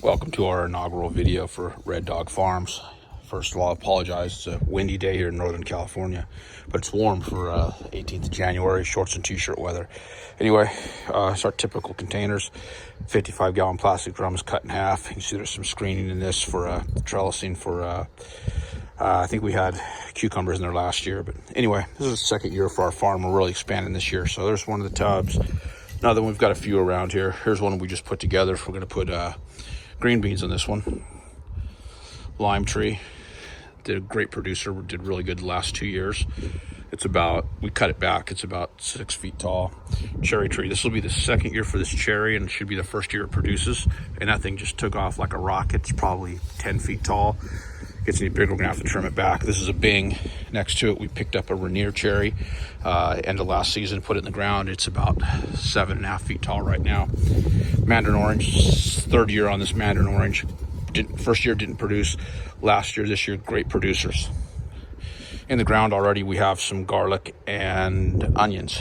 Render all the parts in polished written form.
Welcome to our inaugural video for Red Dog Farms. First of all, I apologize. It's a windy day here in Northern California, but it's warm for 18th of January, shorts and t-shirt weather. Anyway, it's our typical containers, 55-gallon plastic drums cut in half. You can see there's some screening in this for trellising for, I think we had cucumbers in there last year. But anyway, this is the second year for our farm. We're really expanding this year. So there's one of the tubs. Another one, we've got a few around here. Here's one we just put together. We're going to put green beans in this one. Lime tree, did a great producer, did really good the last 2 years. It's about, we cut it back, it's about 6 feet tall. Cherry tree, this will be the second year for this cherry and it should be the first year it produces. And that thing just took off like a rocket. It's probably 10 feet tall. Gets any bigger, we're gonna have to trim it back. This is a Bing. Next to it, we picked up a Rainier cherry end of last season, put it in the ground. It's about 7.5 feet tall right now. Mandarin orange, third year on this Mandarin orange. First year didn't produce. Last year, this year, great producers. In the ground already, we have some garlic and onions.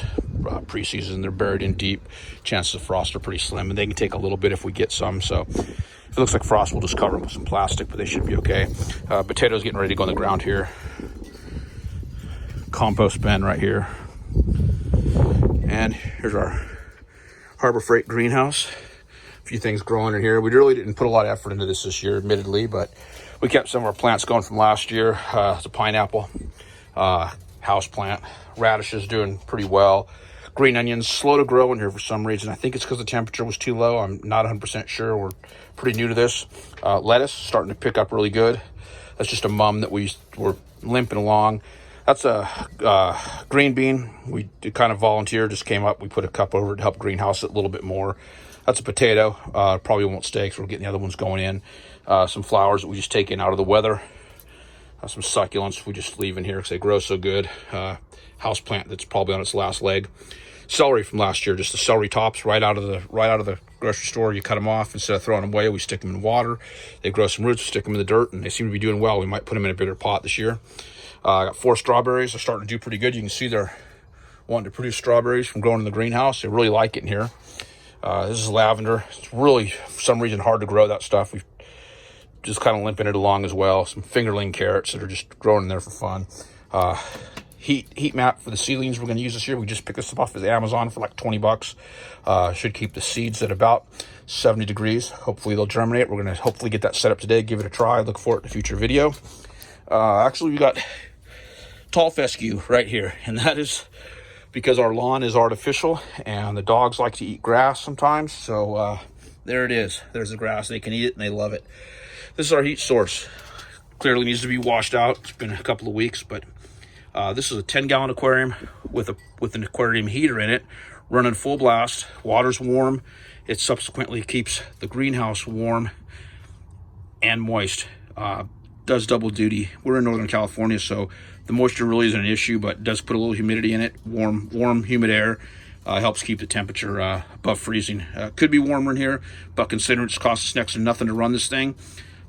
Pre-season, they're buried in deep. Chances of frost are pretty slim, and they can take a little bit if we get some. So if it looks like frost, we'll just cover them with some plastic, but they should be okay. Potatoes getting ready to go in the ground here. Compost bin right here. And here's our Harbor Freight greenhouse. A few things growing in here. We really didn't put a lot of effort into this year, admittedly, but we kept some of our plants going from last year. It's a pineapple, house plant. Radishes doing pretty well. Green onions, slow to grow in here for some reason. I think it's because the temperature was too low. I'm not 100% sure. We're pretty new to this. Lettuce starting to pick up really good. That's just a mum that we were limping along. That's a green bean. We did kind of volunteer, just came up. We put a cup over it to help greenhouse it a little bit more. That's a potato. Probably won't stay because we're getting the other ones going in. Some flowers that we just take in out of the weather. Some succulents we just leave in here because they grow so good. House plant that's probably on its last leg. Celery from last year, just the celery tops right out of the grocery store. You cut them off instead of throwing them away. We stick them in water. They grow some roots. We stick them in the dirt, and they seem to be doing well. We might put them in a bigger pot this year. I got 4 strawberries. They're starting to do pretty good. You can see they're wanting to produce strawberries from growing in the greenhouse. They really like it in here. This is lavender. It's really, for some reason, hard to grow that stuff. We've just kind of limping it along as well. Some fingerling carrots that are just growing in there for fun. Heat mat for the seedlings we're going to use this year. We just picked this up off of Amazon for like 20 bucks. Should keep the seeds at about 70 degrees. Hopefully they'll germinate. We're going to hopefully get that set up today, give it a try. Look for it in a future video. Actually, we got tall fescue right here, and that is because our lawn is artificial and the dogs like to eat grass sometimes. So there it is. There's the grass. They can eat it and they love it. This is our heat source. Clearly needs to be washed out. It's been a couple of weeks, but this is a 10-gallon aquarium with an aquarium heater in it, running full blast. Water's warm. It subsequently keeps the greenhouse warm and moist. Does double duty. We're in Northern California, so the moisture really isn't an issue, but it does put a little humidity in it. Warm, humid air helps keep the temperature above freezing. Could be warmer in here, but considering it's cost us next to nothing to run this thing,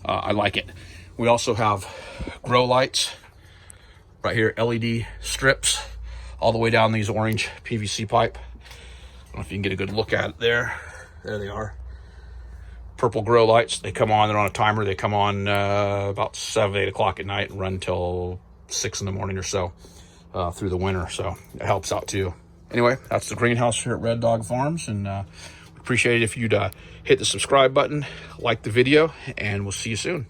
I like it. We also have grow lights right here, LED strips all the way down these orange PVC pipe. I don't know if you can get a good look at it there. There they are. Purple grow lights. They come on, they're on a timer. They come on about 7, 8 o'clock at night and run till 6 in the morning or so through the winter. So it helps out too. Anyway, that's the greenhouse here at Red Dog Farms, and we appreciate it if you'd hit the subscribe button, like the video, and we'll see you soon.